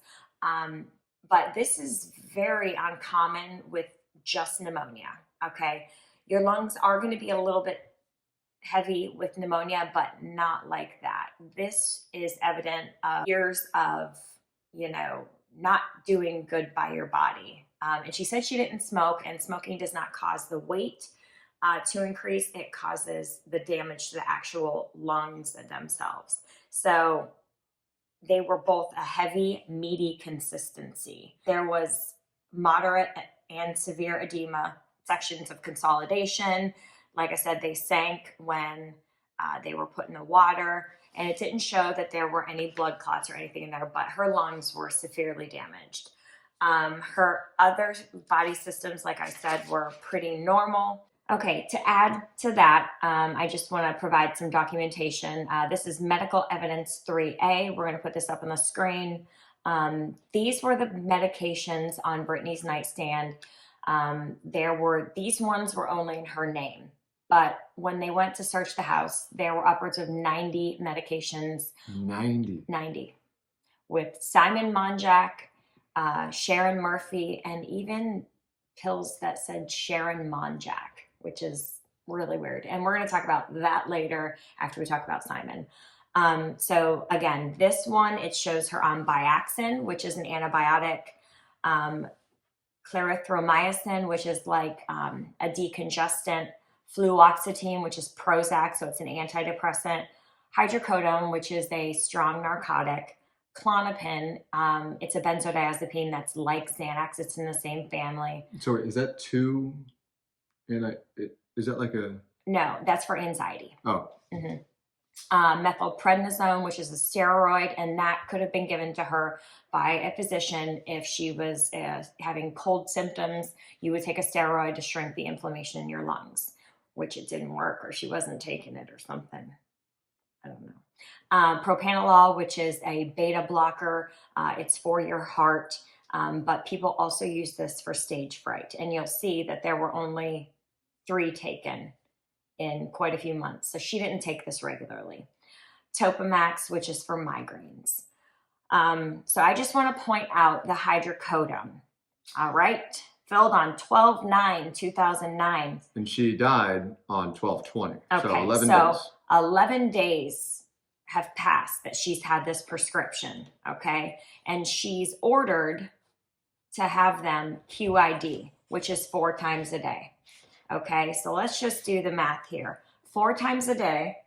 But this is very uncommon with just pneumonia, okay? Your lungs are going to be a little bit heavy with pneumonia, but not like that. This is evident of years of, you know, not doing good by your body. And she said she didn't smoke, and smoking does not cause the weight to increase. It causes the damage to the actual lungs themselves. So they were both a heavy, meaty consistency. There was moderate and severe edema, sections of consolidation. Like I said, they sank when they were put in the water, and it didn't show that there were any blood clots or anything in there, but her lungs were severely damaged. Her other body systems, like I said, were pretty normal. Okay, to add to that, I just want to provide some documentation. This is medical evidence 3A. We're going to put this up on the screen. These were the medications on Brittany's nightstand. These ones were only in her name, but when they went to search the house, there were upwards of 90 medications. 90. With Simon Monjack, Sharon Murphy, and even pills that said Sharon Monjack, which is really weird. And we're going to talk about that later after we talk about Simon. So again, this one, it shows her on Biaxin, which is an antibiotic, clarithromycin, which is like a decongestant, fluoxetine, which is Prozac, so it's an antidepressant, hydrocodone, which is a strong narcotic, Klonopin, it's a benzodiazepine that's like Xanax, it's in the same family. So is that 2? And is that like a... No, that's for anxiety. Oh. Mm-hmm. Methylprednisone, which is a steroid, and that could have been given to her by a physician if she was having cold symptoms. You would take a steroid to shrink the inflammation in your lungs, which it didn't work, or she wasn't taking it or something. I don't know. Propranolol, which is a beta blocker. It's for your heart, but people also use this for stage fright. And you'll see that there were only 3 taken in quite a few months. So she didn't take this regularly. Topamax, which is for migraines. So I just want to point out the hydrocodone. All right. Filled on 12/9/2009. And she died on 12/20. Okay, so 11 days. 11 days have passed that she's had this prescription, okay? And she's ordered to have them QID, which is 4 times a day, okay? So let's just do the math here. 4 times a day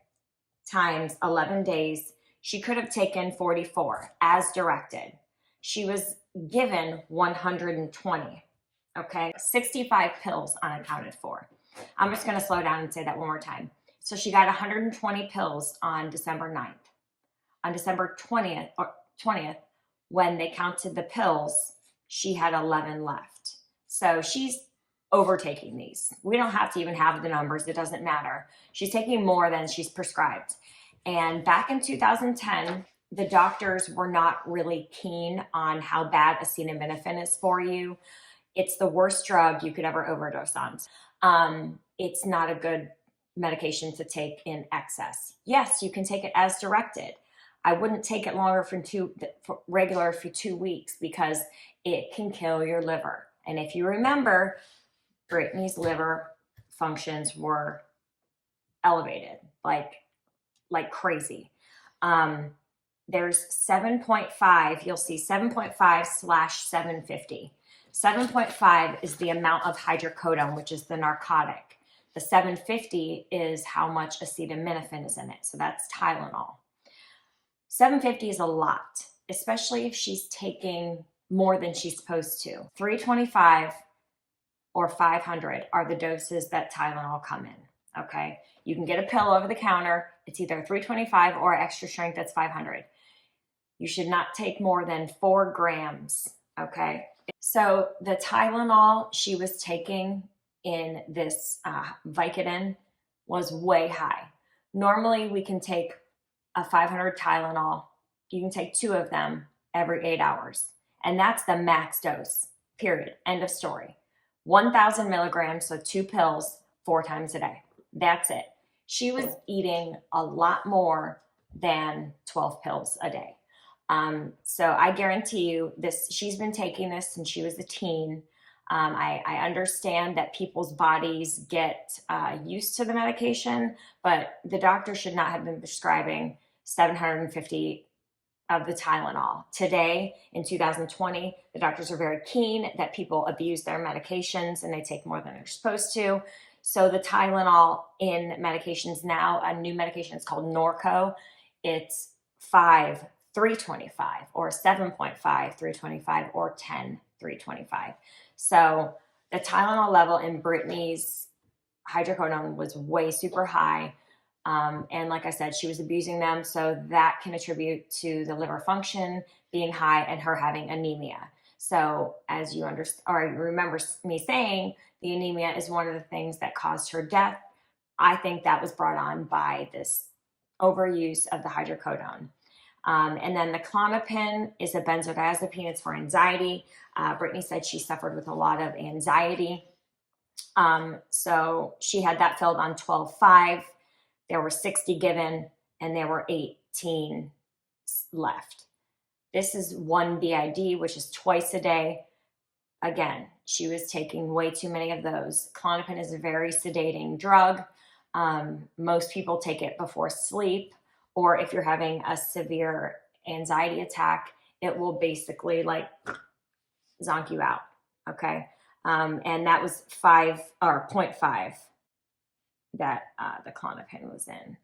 times 11 days, she could have taken 44 as directed. She was given 120, okay? 65 pills unaccounted for. I'm just going to slow down and say that one more time. So she got 120 pills on December 9th. On December 20th, when they counted the pills, she had 11 left. So she's overtaking these. We don't have to even have the numbers. It doesn't matter. She's taking more than she's prescribed. And back in 2010, the doctors were not really keen on how bad acetaminophen is for you. It's the worst drug you could ever overdose on. It's not a good medication to take in excess. Yes, you can take it as directed. I wouldn't take it longer regular for 2 weeks because it can kill your liver. And if you remember, Brittany's liver functions were elevated, like crazy. There's 7.5, you'll see 7.5/750. 7.5 is the amount of hydrocodone, which is the narcotic. The 750 is how much acetaminophen is in it. So that's Tylenol. 750 is a lot, especially if she's taking more than she's supposed to. 325 or 500 are the doses that Tylenol come in, okay? You can get a pill over the counter. It's either 325 or extra strength, that's 500. You should not take more than 4 grams, okay? So the Tylenol she was taking in this Vicodin was way high. Normally we can take a 500 Tylenol. You can take 2 of them every 8 hours. And that's the max dose, period, end of story. 1,000 milligrams, so 2 pills, 4 times a day. That's it. She was eating a lot more than 12 pills a day. So I guarantee you this, she's been taking this since she was a teen. I understand that people's bodies get used to the medication, but the doctor should not have been prescribing 750 of the Tylenol. Today, in 2020, the doctors are very keen that people abuse their medications and they take more than they're supposed to. So the Tylenol in medications now, a new medication is called Norco. It's 5, 325 or 7.5, 325 or 10, 325. So the Tylenol level in Brittany's hydrocodone was way super high. And like I said, she was abusing them. So that can attribute to the liver function being high and her having anemia. So as you understand, or you remember me saying, the anemia is one of the things that caused her death. I think that was brought on by this overuse of the hydrocodone. And then the Klonopin is a benzodiazepine. It's for anxiety. Brittany said she suffered with a lot of anxiety. So she had that filled on 12/5. There were 60 given and there were 18 left. This is 1 BID, which is twice a day. Again, she was taking way too many of those. Klonopin is a very sedating drug. Most people take it before sleep, or if you're having a severe anxiety attack, it will basically like zonk you out, okay? And that was 0.5 that the Klonopin was in.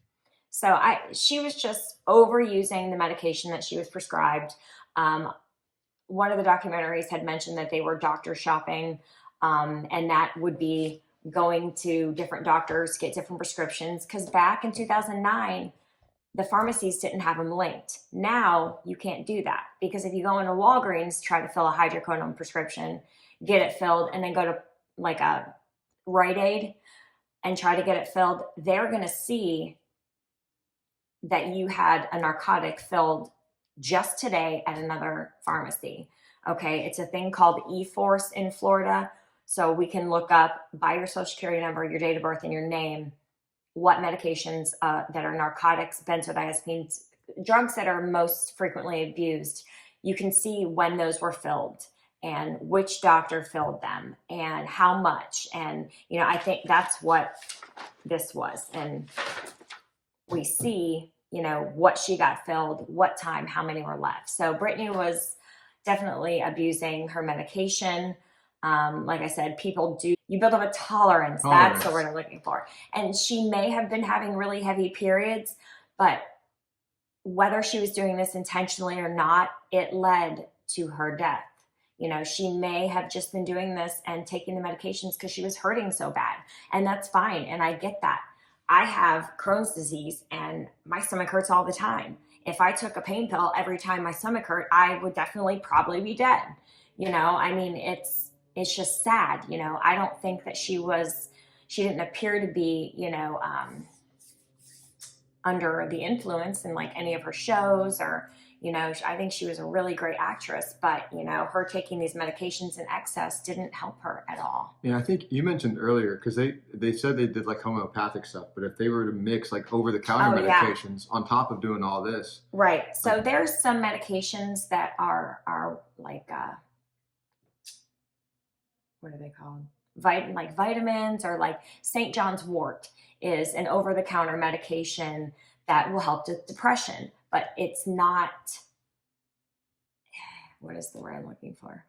So she was just overusing the medication that she was prescribed. One of the documentaries had mentioned that they were doctor shopping, and that would be going to different doctors, get different prescriptions, because back in 2009, the pharmacies didn't have them linked. Now you can't do that, because if you go into Walgreens, try to fill a hydrocodone prescription, get it filled, and then go to like a Rite Aid and try to get it filled, they're going to see that you had a narcotic filled just today at another pharmacy. Okay, it's a thing called E-Force in Florida. So we can look up by your social security number, your date of birth, and your name, what medications that are narcotics, benzodiazepines, drugs that are most frequently abused. You can see when those were filled and which doctor filled them and how much. And, you know, I think that's what this was. And we see, you know, what she got filled, what time, how many were left. So Brittany was definitely abusing her medication. Like I said, you build up a tolerance. That's the word I'm looking for. And she may have been having really heavy periods, but whether she was doing this intentionally or not, it led to her death. You know, she may have just been doing this and taking the medications because she was hurting so bad. And that's fine. And I get that. I have Crohn's disease and my stomach hurts all the time. If I took a pain pill every time my stomach hurt, I would definitely probably be dead. You know, I mean, it's it's just sad. I don't think that she didn't appear to be, under the influence in like any of her shows, or I think she was a really great actress, but her taking these medications in excess didn't help her at all. Yeah, I think you mentioned earlier, because they said they did like homeopathic stuff, but if they were to mix like over-the-counter medications on top of doing all this. Right. So there's some medications that are like what are they called? Like vitamins, or like St. John's wort is an over-the-counter medication that will help with depression, but it's not, what is the word I'm looking for?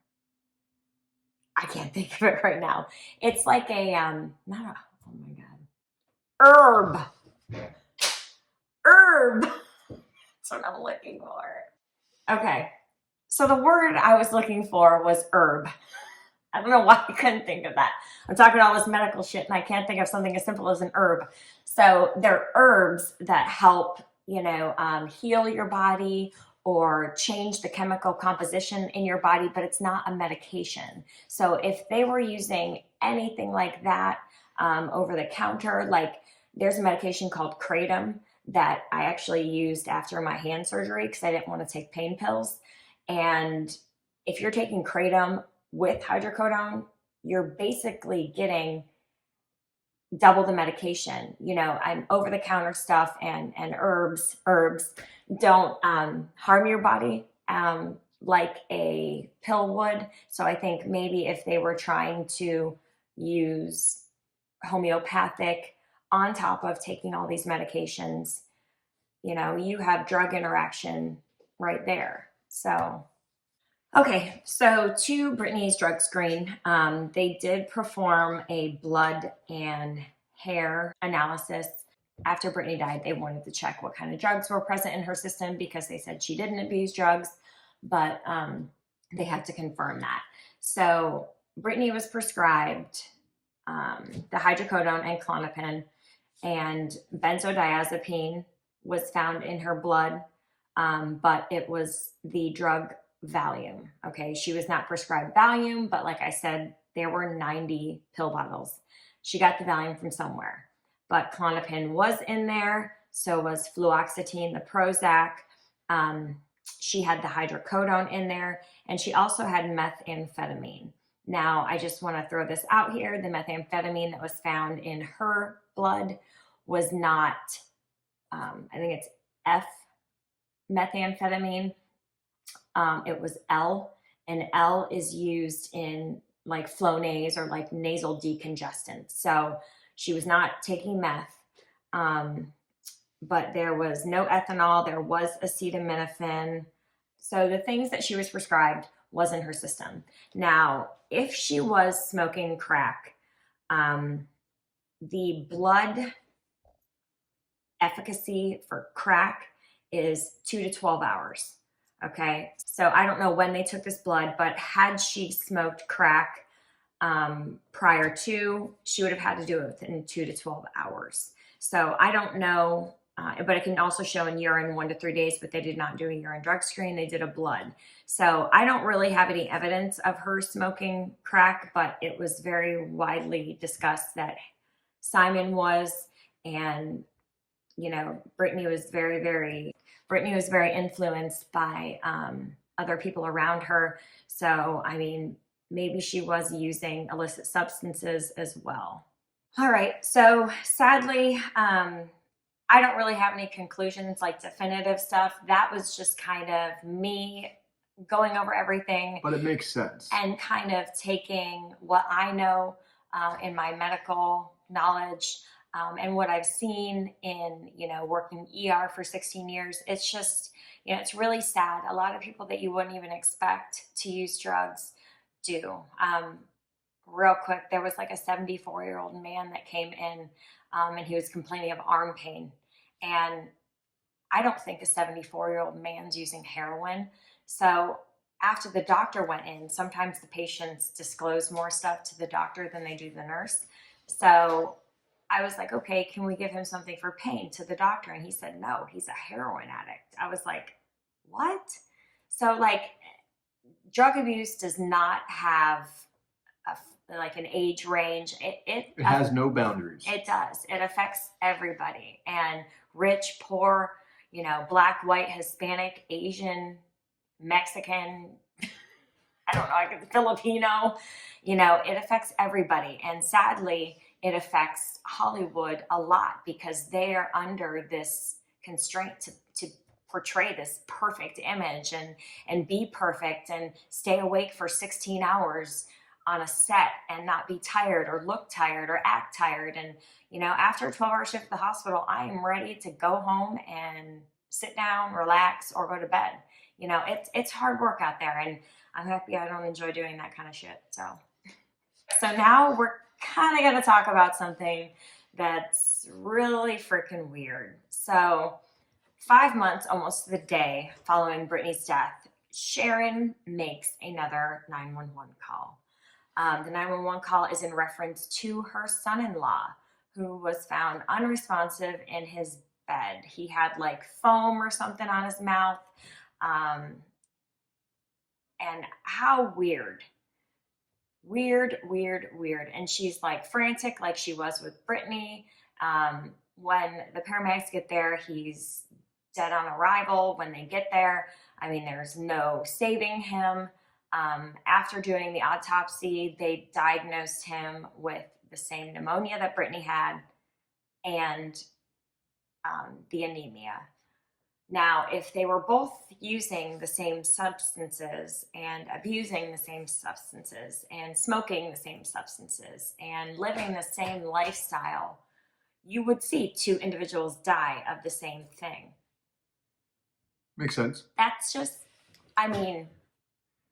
I can't think of it right now. It's like a, oh my God. Herb. That's what I'm looking for. Okay. So the word I was looking for was herb. I don't know why I couldn't think of that. I'm talking all this medical shit and I can't think of something as simple as an herb. So they're herbs that help, heal your body or change the chemical composition in your body, but it's not a medication. So if they were using anything like that over the counter, like there's a medication called kratom that I actually used after my hand surgery because I didn't want to take pain pills. And if you're taking kratom with hydrocodone, you're basically getting double the medication. I'm over-the-counter stuff and herbs don't harm your body like a pill would. So I think maybe if they were trying to use homeopathic on top of taking all these medications, you have drug interaction right there. So okay, so to Brittany's drug screen, they did perform a blood and hair analysis. After Brittany died, they wanted to check what kind of drugs were present in her system because they said she didn't abuse drugs, but they had to confirm that. So Brittany was prescribed the hydrocodone and Klonopin, and benzodiazepine was found in her blood, but it was the drug Valium. Okay, she was not prescribed Valium, but like I said, there were 90 pill bottles. She got the Valium from somewhere, but Klonopin was in there. So was fluoxetine, the Prozac. She had the hydrocodone in there, and she also had methamphetamine. Now, I just want to throw this out here. The methamphetamine that was found in her blood was not, I think it's F methamphetamine. It was L, and L is used in like Flonase or like nasal decongestant. So she was not taking meth, but there was no ethanol. There was acetaminophen. So the things that she was prescribed was in her system. Now, if she was smoking crack, the blood efficacy for crack is 2 to 12 hours. Okay, so I don't know when they took this blood, but had she smoked crack prior to, she would have had to do it within 2 to 12 hours. So I don't know, but it can also show in urine 1 to 3 days, but they did not do a urine drug screen. They did a blood. So I don't really have any evidence of her smoking crack, but it was very widely discussed that Simon was, and, Brittany was very influenced by other people around her. So, I mean, maybe she was using illicit substances as well. All right. So sadly, I don't really have any conclusions, like definitive stuff. That was just kind of me going over everything. But it makes sense. And kind of taking what I know in my medical knowledge, and what I've seen in, working ER for 16 years. It's just, it's really sad. A lot of people that you wouldn't even expect to use drugs do. Real quick, there was like a 74-year-old man that came in, and he was complaining of arm pain. And I don't think a 74-year-old man's using heroin. So after the doctor went in, sometimes the patients disclose more stuff to the doctor than they do the nurse. So I was like, okay, can we give him something for pain to the doctor? And he said, no, he's a heroin addict. I was like, what? So like, drug abuse does not have like an age range. It has no boundaries. It does. It affects everybody, and rich, poor, black, white, Hispanic, Asian, Mexican, I don't know, like Filipino, it affects everybody. And sadly, it affects Hollywood a lot because they are under this constraint to portray this perfect image and be perfect and stay awake for 16 hours on a set and not be tired or look tired or act tired. And, after a 12-hour shift at the hospital, I am ready to go home and sit down, relax, or go to bed. It's hard work out there, and I'm happy I don't enjoy doing that kind of shit. So now we're kind of going to talk about something that's really freaking weird. So 5 months, almost to the day following Brittany's death, Sharon makes another 911 call. The 911 call is in reference to her son-in-law, who was found unresponsive in his bed. He had like foam or something on his mouth. And how weird. Weird. And she's like frantic like she was with Brittany. When the paramedics get there, he's dead on arrival. When they get there, there's no saving him. After doing the autopsy, they diagnosed him with the same pneumonia that Brittany had and the anemia. Now, if they were both using the same substances and abusing the same substances and smoking the same substances and living the same lifestyle, you would see two individuals die of the same thing. Makes sense. That's just,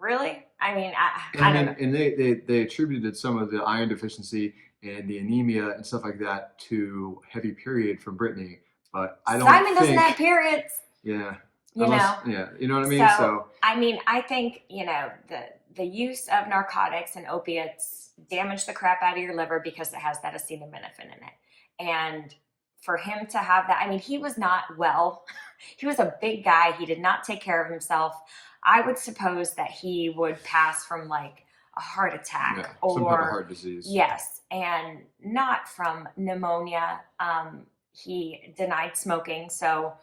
really? I don't know. And they attributed some of the iron deficiency and the anemia and stuff like that to heavy period from Brittany, but I don't Simon think... doesn't have periods. Yeah. Yeah, you know what I mean? So I think, the use of narcotics and opiates damage the crap out of your liver because it has that acetaminophen in it. And for him to have that, he was not well. He was a big guy. He did not take care of himself. I would suppose that he would pass from like a heart attack or some type of heart disease. Yes, and not from pneumonia. He denied smoking, so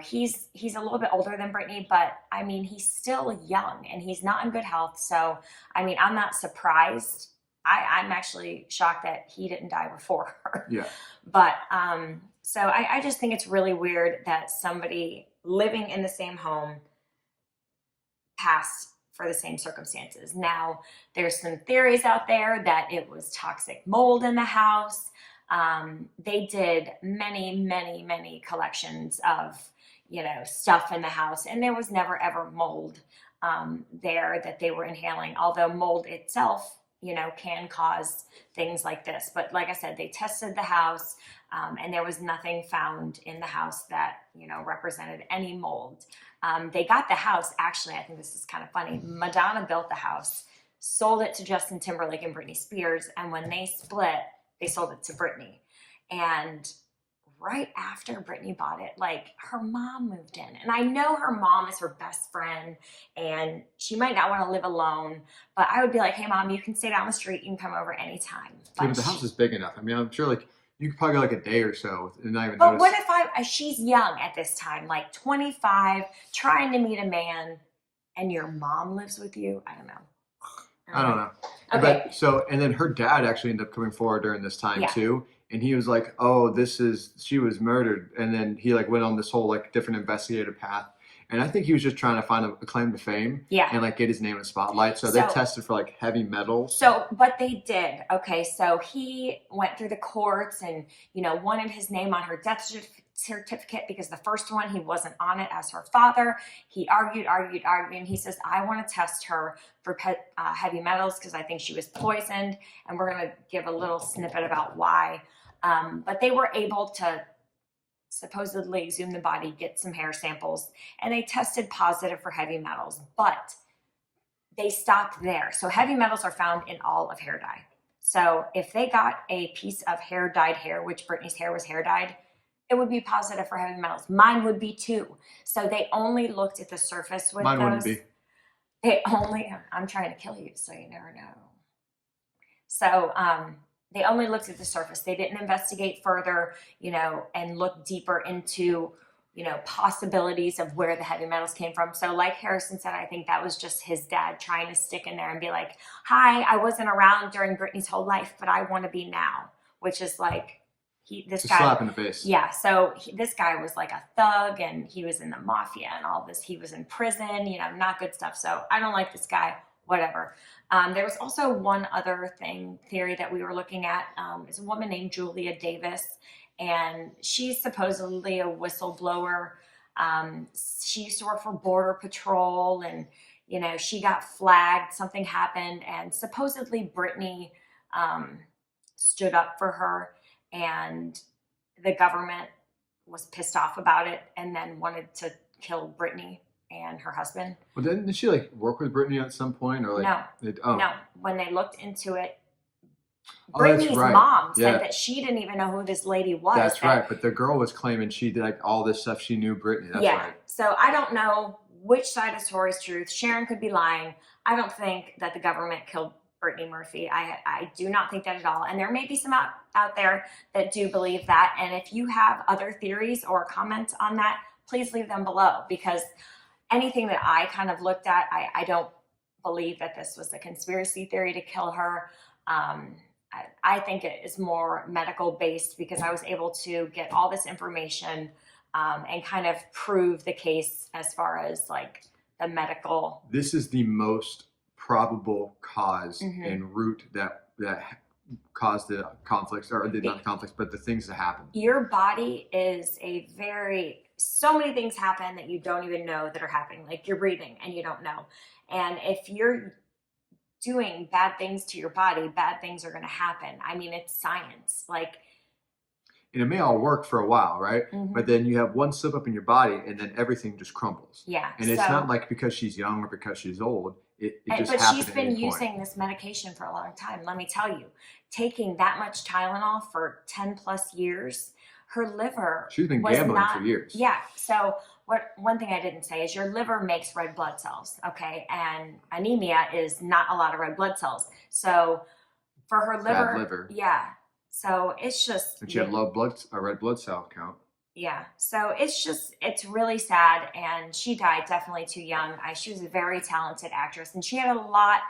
he's a little bit older than Brittany, but he's still young and he's not in good health. So I'm not surprised. I'm actually shocked that he didn't die before her. Yeah. But so I just think it's really weird that somebody living in the same home passed for the same circumstances. Now, there's some theories out there that it was toxic mold in the house. They did many collections of, stuff in the house, and there was never ever mold there that they were inhaling, although mold itself, can cause things like this. But like I said, they tested the house, and there was nothing found in the house that, represented any mold. They got the house, actually, I think this is kind of funny. Madonna built the house, sold it to Justin Timberlake and Britney Spears, and when they split, they sold it to Brittany. And right after Brittany bought it, her mom moved in. And I know her mom is her best friend and she might not want to live alone, but I would be like, hey mom, you can stay down the street. You can come over anytime. But the house is big enough. I'm sure you could probably go a day or so and not even But notice. what if she's young at this time, 25, trying to meet a man, and your mom lives with you? I don't know. I don't know. Okay. But and then her dad actually ended up coming forward during this time too. And he was like, oh, she was murdered. And then he went on this whole different investigative path. And I think he was just trying to find a claim to fame. Yeah. And get his name in the spotlight. So they tested for heavy metals. So, but they did. Okay. So he went through the courts and, wanted his name on her death certificate because the first one, he wasn't on it as her father. He argued. And he says, I want to test her for heavy metals because I think she was poisoned. And we're going to give a little snippet about why. But they were able to supposedly exhume the body, get some hair samples, and they tested positive for heavy metals, but they stopped there. So heavy metals are found in all of hair dye. So if they got a piece of dyed hair, which Brittany's hair was hair dyed, it would be positive for heavy metals. Mine would be too. So they only looked at the surface with Mine those. wouldn't be. I'm trying to kill you, so you never know. So they only looked at the surface. They didn't investigate further, and look deeper into, possibilities of where the heavy metals came from. So like Harrison said, I think that was just his dad trying to stick in there and be like, hi, I wasn't around during Brittany's whole life, but I want to be now, which is like, this guy, slap in the face. Yeah. So this guy was like a thug, and he was in the mafia and all this. He was in prison, not good stuff. So I don't like this guy, whatever. There was also one other theory that we were looking at. Is a woman named Julia Davis, and she's supposedly a whistleblower. She used to work for Border Patrol, and she got flagged. Something happened, and supposedly Brittany stood up for her, and the government was pissed off about it and then wanted to kill Brittany and her husband. Well, didn't she like work with Brittany at some point, or like No. When they looked into it, that's Brittany's right. mom said that she didn't even know who this lady was. That's right. But the girl was claiming she did like all this stuff. She knew Brittany. That's right. So I don't know which side of the story is truth. Sharon could be lying. I don't think that the government killed Brittany Murphy. I do not think that at all. And there may be some out there that do believe that. And if you have other theories or comments on that, please leave them below, because anything that I kind of looked at, I don't believe that this was a conspiracy theory to kill her. I think it is more medical based, because I was able to get all this information and kind of prove the case as far as like the medical. This is the most probable cause and root that caused the conflicts, or not the conflicts, but the things that happen. Your body is so many things happen that you don't even know that are happening. Like you're breathing and you don't know. And if you're doing bad things to your body, bad things are going to happen. I mean, it's science. And it may all work for a while, right? But then you have one slip up in your body, and then everything just crumbles. Yeah. And it's not like because she's young or because she's old. It just but happens. She's been using this medication for a long time. Let me tell you, taking that much Tylenol for 10 plus years, her liver. She's been gambling for years. Yeah. So one thing I didn't say is your liver makes red blood cells, okay? And anemia is not a lot of red blood cells. So for her liver, bad liver. Yeah. So it's just. And she had a red blood cell count. Yeah. So it's really sad. And she died definitely too young. She was a very talented actress, and she had a lot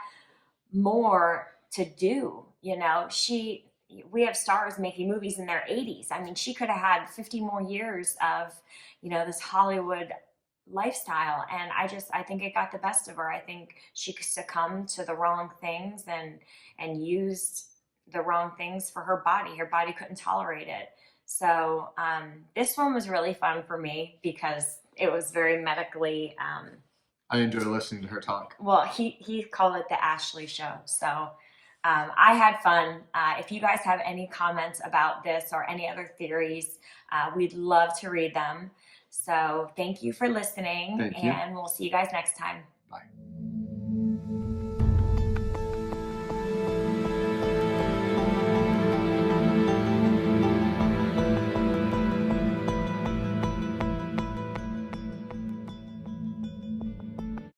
more to do. We have stars making movies in their 80s. I mean, she could have had 50 more years of, this Hollywood lifestyle. And I think it got the best of her. I think she succumbed to the wrong things and used the wrong things for her body. Her body couldn't tolerate it. So this one was really fun for me because it was very medically. I enjoy listening to her talk. Well, he called it the Ashley Show. So I had fun. If you guys have any comments about this or any other theories, we'd love to read them. So thank you for listening, Thank you. And we'll see you guys next time. Bye.